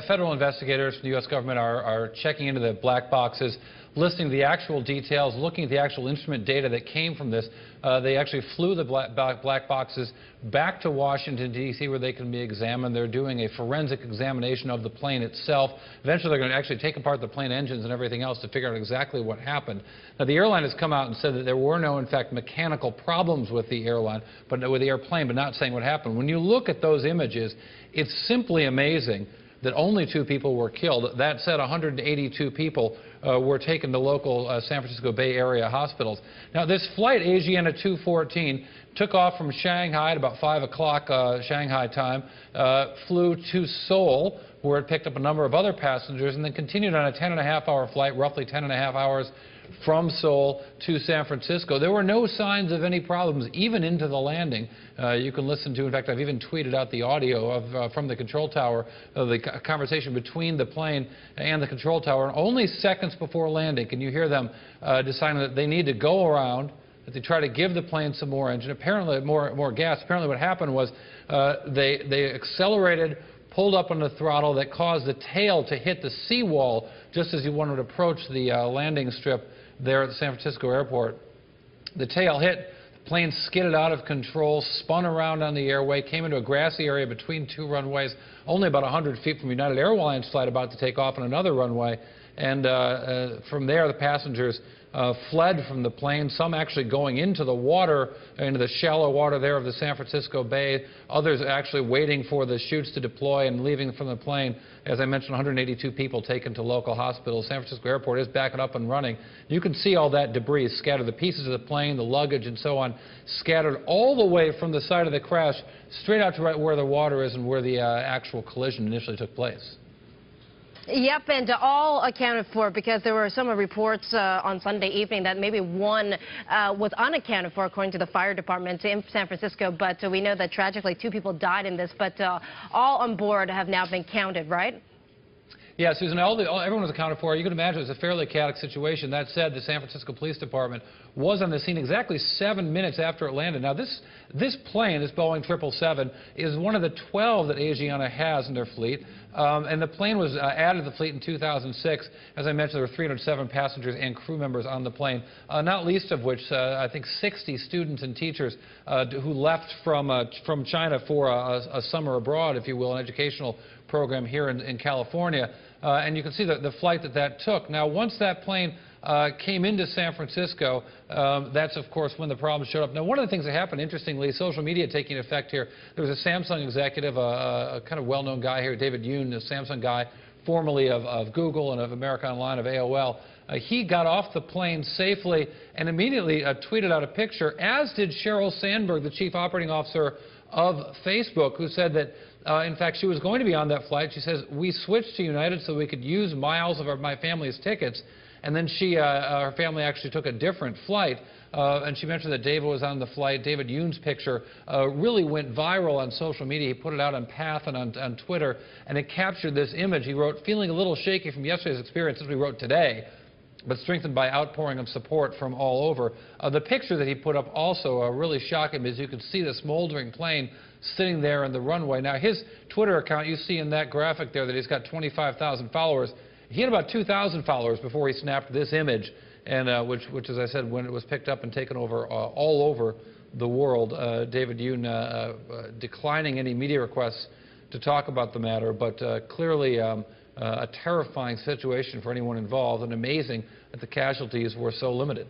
Federal investigators from the U.S. government are checking into the black boxes, listing the actual details, looking at the actual instrument data that came from this. They actually flew the black boxes back to Washington, D.C., where they can be examined. They're doing a forensic examination of the plane itself. Eventually, they're going to actually take apart the plane engines and everything else to figure out exactly what happened. Now, the airline has come out and said that there were no, in fact, mechanical problems with the airplane, but not saying what happened. When you look at those images, it's simply amazing that only 2 people were killed. That said, 182 people were taken to local San Francisco Bay Area hospitals. Now, this flight, Asiana 214, took off from Shanghai at about 5 o'clock Shanghai time, flew to Seoul, where it picked up a number of other passengers, and then continued on a 10.5-hour flight, roughly 10.5 hours, from Seoul to San Francisco. There were no signs of any problems, even into the landing. You can listen to, in fact, I've even tweeted out the audio from the control tower of the conversation between the plane and the control tower. And only seconds before landing can you hear them deciding that they need to go around, that they try to give the plane some more engine, apparently more gas. Apparently what happened was they accelerated, pulled up on the throttle that caused the tail to hit the seawall just as you wanted to approach the landing strip there at the San Francisco airport. The tail hit, the plane skidded out of control, spun around on the airway, came into a grassy area between 2 runways, only about 100 feet from United Airlines flight about to take off on another runway. And from there, the passengers fled from the plane, some actually going into the water, into the shallow water there of the San Francisco Bay, others actually waiting for the chutes to deploy and leaving from the plane. As I mentioned, 182 people taken to local hospitals. San Francisco Airport is back up and running. You can see all that debris scattered, the pieces of the plane, the luggage and so on, scattered all the way from the site of the crash straight out to right where the water is and where the actual collision initially took place. Yep, and all accounted for, because there were some reports on Sunday evening that maybe one was unaccounted for, according to the fire department in San Francisco. But we know that tragically 2 people died in this, but all on board have now been counted, right? Yeah, Susan, everyone was accounted for. You can imagine it was a fairly chaotic situation. That said, the San Francisco Police Department was on the scene exactly 7 minutes after it landed. Now, this plane, this Boeing 777, is one of the 12 that Asiana has in their fleet. And the plane was added to the fleet in 2006. As I mentioned, there were 307 passengers and crew members on the plane, not least of which I think 60 students and teachers who left from China for a summer abroad, if you will, an educational program here in California. And you can see the flight that took. Now, once that plane came into San Francisco, that's, of course, when the problems showed up. Now, one of the things that happened, interestingly, social media taking effect here, there was a Samsung executive, a kind of well-known guy here, David Yoon, a Samsung guy, formerly of Google and of America Online, of AOL. He got off the plane safely and immediately tweeted out a picture, as did Sheryl Sandberg, the chief operating officer of Facebook, who said that, in fact, she was going to be on that flight. She says, we switched to United so we could use miles of my family's tickets. And then her family actually took a different flight. And she mentioned that David was on the flight. David Yoon's picture really went viral on social media. He put it out on Path and on Twitter, and it captured this image. He wrote, feeling a little shaky from yesterday's experience, as we wrote today, but strengthened by outpouring of support from all over. The picture that he put up also really shocking, because you could see the smoldering plane sitting there on the runway. Now, his Twitter account, you see in that graphic there that he's got 25,000 followers. He had about 2,000 followers before he snapped this image, and which, as I said, when it was picked up and taken over all over the world, David Yoon declining any media requests to talk about the matter, but clearly a terrifying situation for anyone involved, and amazing that the casualties were so limited.